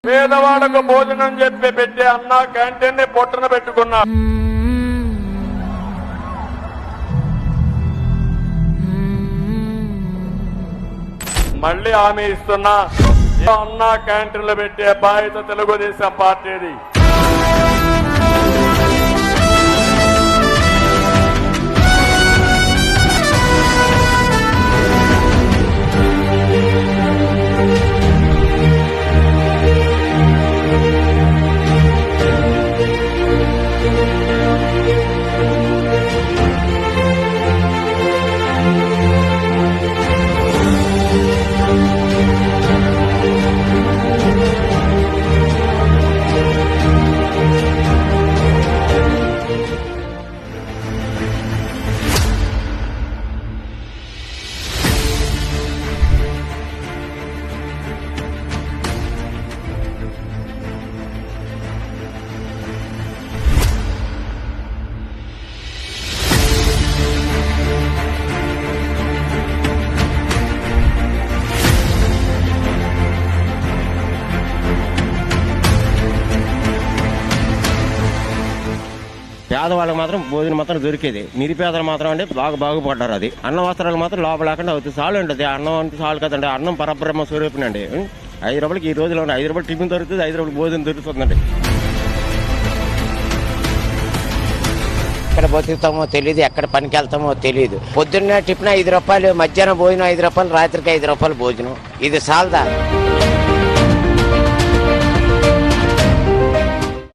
పేదవాళ్లకు భోజనం చెప్పి పెట్టే అన్న క్యాంటీన్ ని పొట్టన పెట్టుకున్నా. మళ్ళీ హామీ ఇస్తున్నా, అన్న క్యాంటీన్లు పెట్టే బాధ్యత తెలుగుదేశం పార్టీది. పేదవాళ్ళకి మాత్రం భోజనం మాత్రం దొరికేది, నిరుపేదలు మాత్రం అంటే బాగుపడ్డారు. అది అన్న వస్త్రాలు మాత్రం లోపల లేకుండా అవుతుంది. చాలు ఉంటుంది అన్నం అంటే చాలు కదండి. అన్నం పరబ్రహ్మ స్వరూపిణి అండి. 5 రూపాయలకి ఈ రోజులో 5 రూపాయలు టిఫిన్ దొరుకుతుంది, 5 రూపాయలు భోజనం దొరుకుతుందండి. ఎక్కడ బతుకుతామో తెలియదు, ఎక్కడ పనికి వెళ్తామో తెలియదు. పొద్దున్న టిఫిన్ 5 రూపాయలు, మధ్యాహ్నం భోజనం 5 రూపాయలు, రాత్రికి 5 రూపాయలు భోజనం. ఇది సాల్దా?